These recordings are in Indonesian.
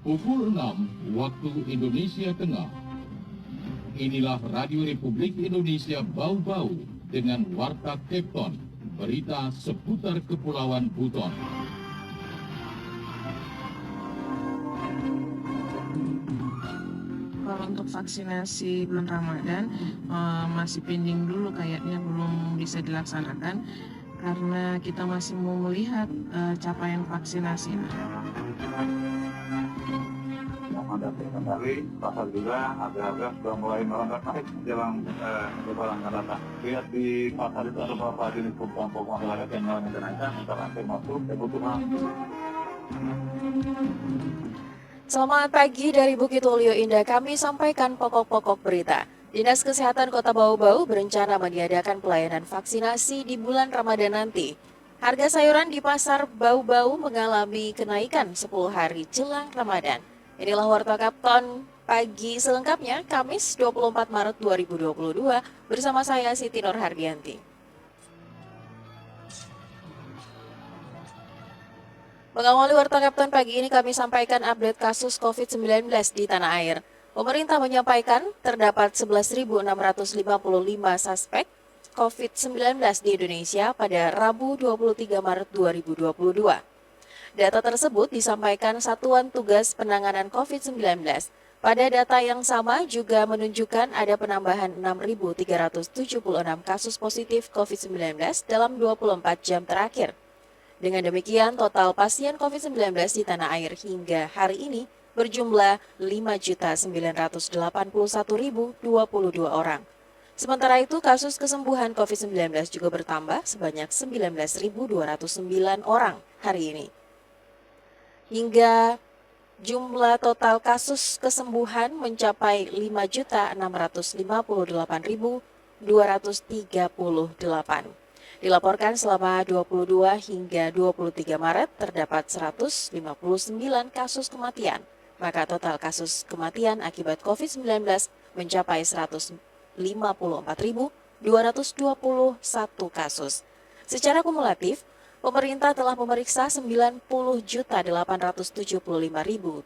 Pukul 6 waktu Indonesia Tengah. Inilah Radio Republik Indonesia Bau-Bau dengan Warta Kepton, berita seputar Kepulauan Buton. Kalau untuk vaksinasi bulan Ramadan masih pending dulu, kayaknya belum bisa dilaksanakan karena kita masih mau melihat capaian vaksinasi. Kembali pasar juga harga-harga sudah mulai merangkak naik jelang lebaran akan datang. Lihat di pasar itu ada beberapa jenis pokok harga yang mengalami kenaikan antara termasuk kebutuhan. Selamat pagi dari Bukit Ulio Indah, kami sampaikan pokok-pokok berita. Dinas Kesehatan Kota Bau-Bau berencana meniadakan pelayanan vaksinasi di bulan Ramadan nanti. Harga sayuran di pasar Bau-Bau mengalami kenaikan 10 hari jelang Ramadan. Inilah Warta Kapton pagi selengkapnya, Kamis 24 Maret 2022, bersama saya Siti Nur Hardianti. Mengawali Warta Kapton pagi ini, kami sampaikan update kasus COVID-19 di tanah air. Pemerintah menyampaikan terdapat 11.655 suspek COVID-19 di Indonesia pada Rabu 23 Maret 2022. Data tersebut disampaikan Satuan Tugas Penanganan COVID-19. Pada data yang sama juga menunjukkan ada penambahan 6.376 kasus positif COVID-19 dalam 24 jam terakhir. Dengan demikian, total pasien COVID-19 di tanah air hingga hari ini berjumlah 5.981.022 orang. Sementara itu, kasus kesembuhan COVID-19 juga bertambah sebanyak 19.209 orang hari ini. Hingga jumlah total kasus kesembuhan mencapai 5.658.238. Dilaporkan selama 22 hingga 23 Maret terdapat 159 kasus kematian. Maka total kasus kematian akibat COVID-19 mencapai 154.221 kasus. Secara kumulatif, pemerintah telah memeriksa 90.875.762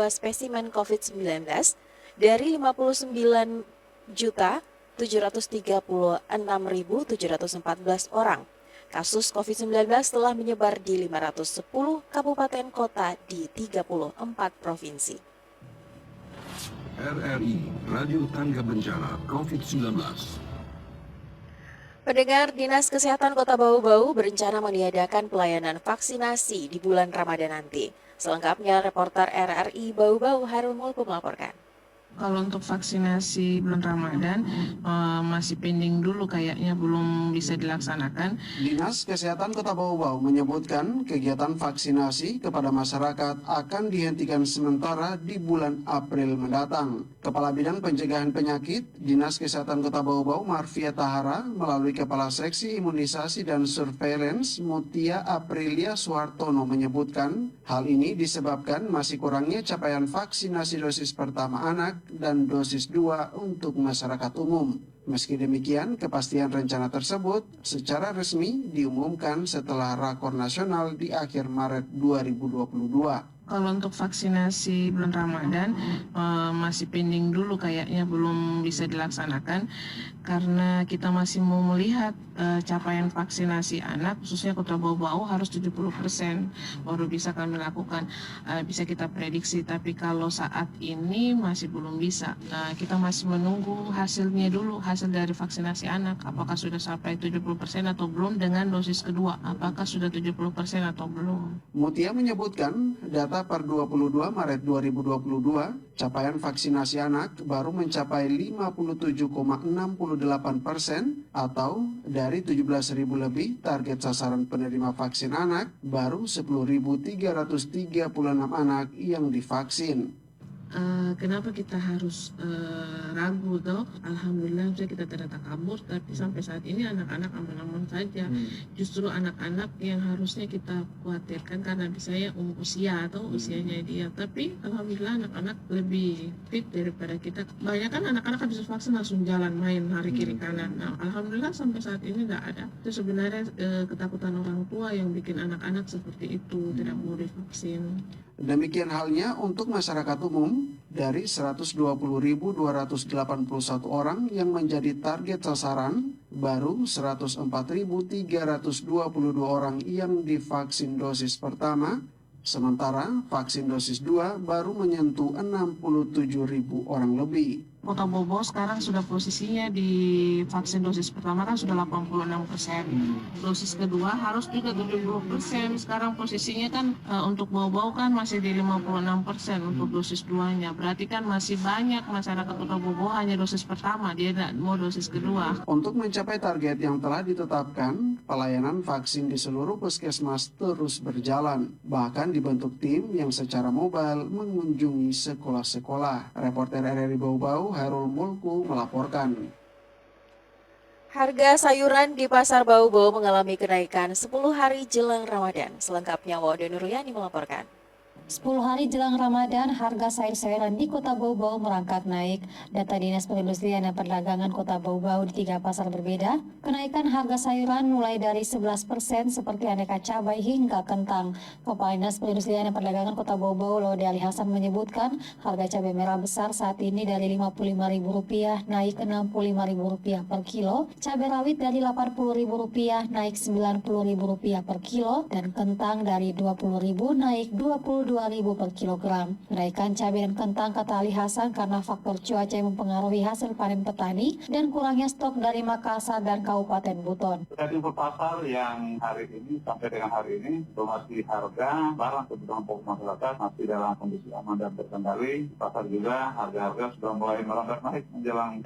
spesimen COVID-19 dari 59.736.714 orang. Kasus COVID-19 telah menyebar di 510 kabupaten kota di 34 provinsi. RRI, Radio Tangga Bencana COVID-19. Pendengar, Dinas Kesehatan Kota Bau-Bau berencana meniadakan pelayanan vaksinasi di bulan Ramadan nanti. Selengkapnya, reporter RRI Bau-Bau Harun Mulku melaporkan. Kalau untuk vaksinasi bulan Ramadan masih pending dulu, kayaknya belum bisa dilaksanakan. Dinas Kesehatan Kota Bau-Bau menyebutkan kegiatan vaksinasi kepada masyarakat akan dihentikan sementara di bulan April mendatang. Kepala Bidang Pencegahan Penyakit Dinas Kesehatan Kota Bau-Bau Marvia Tahara melalui Kepala Seksi Imunisasi dan Surveillance Mutia Aprilia Suhartono menyebutkan hal ini disebabkan masih kurangnya capaian vaksinasi dosis pertama anak dan dosis 2 untuk masyarakat umum. Meski demikian, kepastian rencana tersebut secara resmi diumumkan setelah Rakor Nasional di akhir Maret 2022. Kalau untuk vaksinasi bulan Ramadan masih pending dulu, kayaknya belum bisa dilaksanakan karena kita masih mau melihat capaian vaksinasi anak, khususnya Kota Bau-Bau harus 70% baru bisa kami lakukan, bisa kita prediksi. Tapi kalau saat ini masih belum bisa. Kita masih menunggu hasilnya dulu, hasil dari vaksinasi anak, apakah sudah sampai 70% atau belum, dengan dosis kedua, apakah sudah 70% atau belum. Mutia menyebutkan data per 22 Maret 2022, capaian vaksinasi anak baru mencapai 57,68% atau dari 17.000 lebih target sasaran penerima vaksin anak, baru 10.336 anak yang divaksin. kenapa kita harus ragu toh? Alhamdulillah sudah kita tidak takabur, tapi sampai saat ini anak-anak aman-aman saja. Justru anak-anak yang harusnya kita khawatirkan karena misalnya usia atau usianya dia, tapi alhamdulillah anak-anak lebih fit daripada kita. Banyak kan anak-anak habis vaksin langsung jalan main hari kiri kanan. Nah, alhamdulillah sampai saat ini nggak ada. Itu sebenarnya ketakutan orang tua yang bikin anak-anak seperti itu tidak mau divaksin. Demikian halnya untuk masyarakat umum, dari 120.281 orang yang menjadi target sasaran, baru 104.322 orang yang divaksin dosis pertama, sementara vaksin dosis 2 baru menyentuh 67.000 orang lebih. Kota Bobo sekarang sudah posisinya di vaksin dosis pertama kan sudah 86%. Dosis kedua harus juga 70%. Sekarang posisinya kan untuk Bobo kan masih di 56% untuk dosis 2-nya. Berarti kan masih banyak masyarakat Kota Bobo hanya dosis pertama, dia tidak mau dosis kedua. Untuk mencapai target yang telah ditetapkan, pelayanan vaksin di seluruh puskesmas terus berjalan. Bahkan dibentuk tim yang secara mobile mengunjungi sekolah-sekolah. Reporter RRI Bau-Bau Hairul Mulku melaporkan. Harga sayuran di Pasar Bau-Bau mengalami kenaikan 10 hari jelang Ramadan. Selengkapnya Waude Nuryani melaporkan. 10 hari jelang Ramadan, harga sayur-sayuran di Kota Bau-Bau merangkak naik. Data Dinas Perindustrian dan Perdagangan Kota Bau-Bau di 3 pasar berbeda, kenaikan harga sayuran mulai dari 11% seperti aneka cabai hingga kentang. Kepala Dinas Perindustrian dan Perdagangan Kota Bau-Bau, Laude Ali Hasan menyebutkan, harga cabai merah besar saat ini dari Rp55.000 naik Rp65.000 per kilo, cabai rawit dari Rp80.000 naik Rp90.000 per kilo, dan kentang dari Rp20.000 naik Rp22.000 per kilogram. Kenaikan cabai dan kentang kata Ali Hasan karena faktor cuaca yang mempengaruhi hasil panen petani dan kurangnya stok dari Makassar dan Kabupaten Buton. Terkait info pasar yang hari ini sampai dengan hari ini informasi harga barang kebutuhan pokok masyarakat masih dalam kondisi aman dan terkendali. Pasar juga harga-harga sudah mulai merombak naik menjelang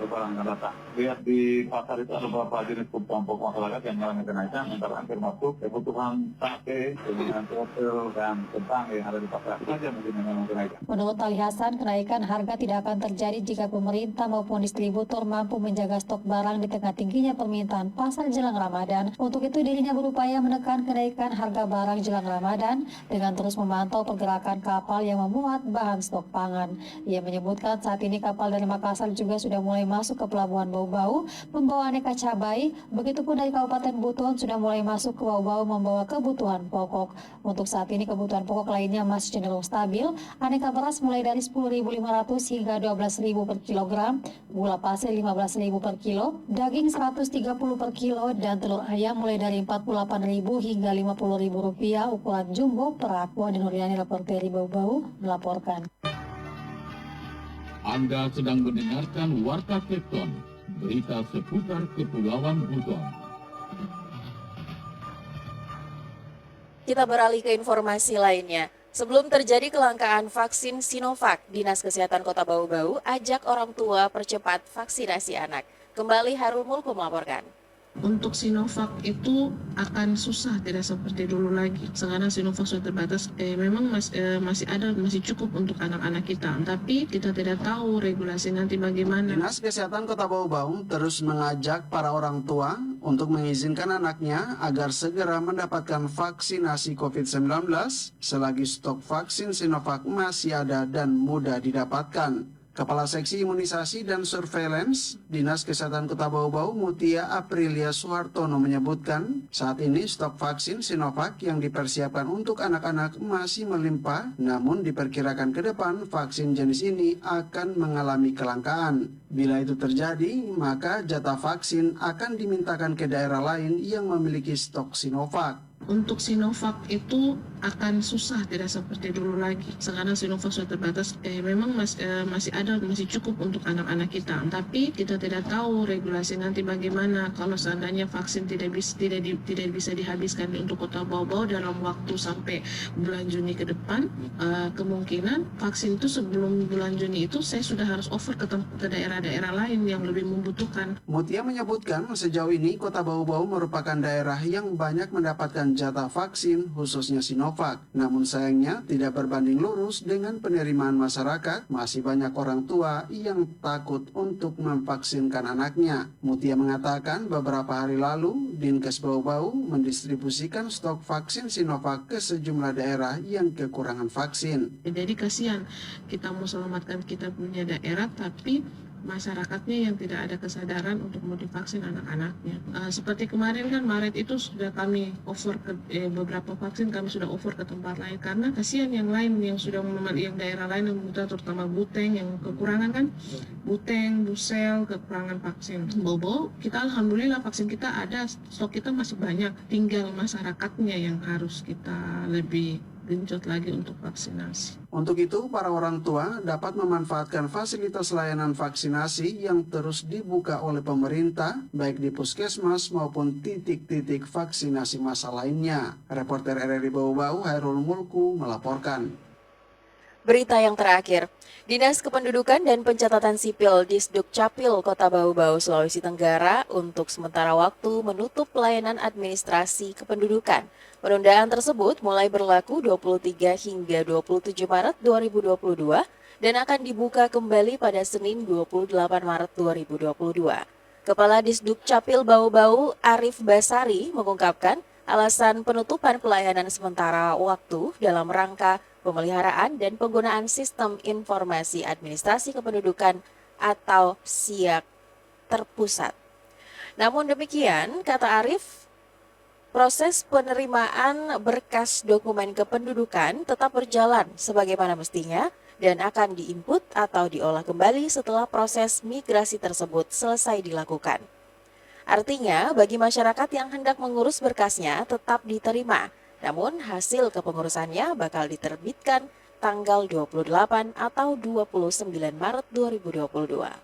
lebaran akan datang. Lihat di pasar itu ada beberapa jenis kebutuhan pokok masyarakat yang mengalami kenaikan, antara hampir masuk kebutuhan sate, kemudian wortel dan kentang yang ada di pasar. Itu saja mungkin yang memang kenaikan. Menurut Ali Hasan, kenaikan harga tidak akan terjadi jika pemerintah maupun distributor mampu menjaga stok barang di tengah tingginya permintaan pasar jelang Ramadan. Untuk itu dirinya berupaya menekan kenaikan harga barang jelang Ramadan dengan terus memantau pergerakan kapal yang memuat bahan stok pangan. Ia menyebutkan saat ini kapal dari Makassar juga sudah mulai masuk ke Pelabuhan Bau-Bau membawa aneka cabai. Begitupun dari Kabupaten Buton sudah mulai masuk ke Bau-Bau membawa kebutuhan pokok. Untuk saat ini kebutuhan pokok lainnya masih cenderung stabil. Aneka beras mulai dari Rp10.500 hingga Rp12.000 per kilogram, gula pasir Rp15.000 per kilo, daging Rp130 per kilo, dan telur ayam mulai dari Rp48.000 hingga Rp50.000 ukuran jumbo per aqua. Dan Nuryani, reporter Bau-Bau melaporkan. Anda sedang mendengarkan Warta Kepton, berita seputar Kepulauan Buton. Kita beralih ke informasi lainnya. Sebelum terjadi kelangkaan vaksin Sinovac, Dinas Kesehatan Kota Bau-Bau ajak orang tua percepat vaksinasi anak. Kembali Hairul Mulku melaporkan. Untuk Sinovac itu akan susah, tidak seperti dulu lagi. Sekarang Sinovac sudah terbatas, memang masih cukup untuk anak-anak kita, tapi kita tidak tahu regulasi nanti bagaimana. Dinas Kesehatan Kota Bau-Bau terus mengajak para orang tua untuk mengizinkan anaknya agar segera mendapatkan vaksinasi COVID-19 selagi stok vaksin Sinovac masih ada dan mudah didapatkan. Kepala Seksi Imunisasi dan Surveillance Dinas Kesehatan Kota Bau-Bau, Mutia Aprilia Suhartono menyebutkan, saat ini stok vaksin Sinovac yang dipersiapkan untuk anak-anak masih melimpah, namun diperkirakan ke depan vaksin jenis ini akan mengalami kelangkaan. Bila itu terjadi, maka jatah vaksin akan dimintakan ke daerah lain yang memiliki stok Sinovac. Untuk Sinovac itu akan susah, tidak seperti dulu lagi. Sekarang Sinovac sudah terbatas, memang masih cukup untuk anak-anak kita, tapi kita tidak tahu regulasi nanti bagaimana kalau seandainya vaksin tidak bisa dihabiskan untuk Kota Bau-Bau dalam waktu sampai bulan Juni ke depan. Kemungkinan vaksin itu sebelum bulan Juni itu saya sudah harus offer ke daerah-daerah lain yang lebih membutuhkan. Mutia menyebutkan sejauh ini Kota Bau-Bau merupakan daerah yang banyak mendapatkan jatah vaksin khususnya Sinovac. Sinovac. Namun sayangnya tidak berbanding lurus dengan penerimaan masyarakat, masih banyak orang tua yang takut untuk memvaksinkan anaknya. Mutia mengatakan beberapa hari lalu Dinkes Bau-Bau mendistribusikan stok vaksin Sinovac ke sejumlah daerah yang kekurangan vaksin. Jadi kasihan kita mau selamatkan kita punya daerah, tapi masyarakatnya yang tidak ada kesadaran untuk mau divaksin anak-anaknya. Seperti kemarin kan Maret itu sudah kami offer ke beberapa vaksin kami sudah offer ke tempat lain karena kasihan yang lain yang sudah yang daerah lain yang membutuhkan, terutama Buteng yang kekurangan kan, Buteng, Busel kekurangan vaksin. Bobo kita alhamdulillah vaksin kita ada, stok kita masih banyak, tinggal masyarakatnya yang harus kita lebih genjot lagi untuk vaksinasi. Untuk itu, para orang tua dapat memanfaatkan fasilitas layanan vaksinasi yang terus dibuka oleh pemerintah, baik di puskesmas maupun titik-titik vaksinasi massal lainnya. Reporter RRI Bau-Bau, Hairul Mulku, melaporkan. Berita yang terakhir, Dinas Kependudukan dan Pencatatan Sipil Disduk Capil Kota Bau-Bau, Sulawesi Tenggara untuk sementara waktu menutup pelayanan administrasi kependudukan. Penundaan tersebut mulai berlaku 23 hingga 27 Maret 2022 dan akan dibuka kembali pada Senin 28 Maret 2022. Kepala Disduk Capil Bau-Bau Arif Basari mengungkapkan alasan penutupan pelayanan sementara waktu dalam rangka pemeliharaan dan penggunaan Sistem Informasi Administrasi Kependudukan atau SIAK terpusat. Namun demikian, kata Arif, proses penerimaan berkas dokumen kependudukan tetap berjalan sebagaimana mestinya dan akan diinput atau diolah kembali setelah proses migrasi tersebut selesai dilakukan. Artinya, bagi masyarakat yang hendak mengurus berkasnya tetap diterima, namun hasil kepengurusannya bakal diterbitkan tanggal 28 atau 29 Maret 2022.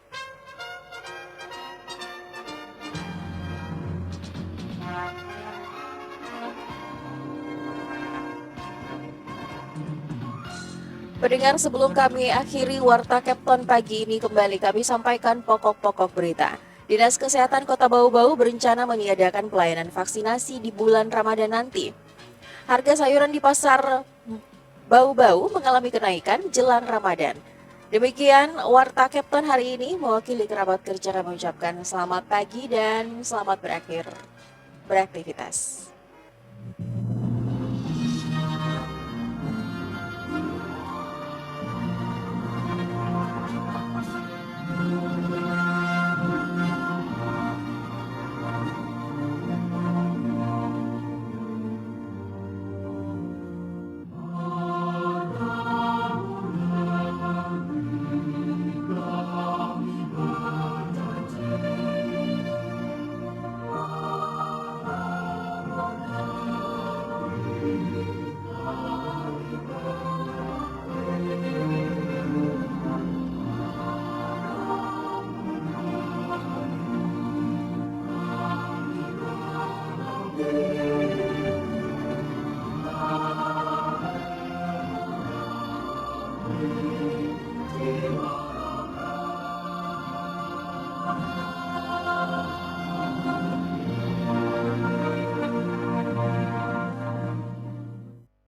Pendengar, sebelum kami akhiri Warta Kepton pagi ini, kembali kami sampaikan pokok-pokok berita. Dinas Kesehatan Kota Bau-Bau berencana meniadakan pelayanan vaksinasi di bulan Ramadan nanti. Harga sayuran di pasar Bau-Bau mengalami kenaikan jelang Ramadan. Demikian Warta Kepton hari ini, mewakili kerabat kerja kami mengucapkan selamat pagi dan selamat beraktivitas.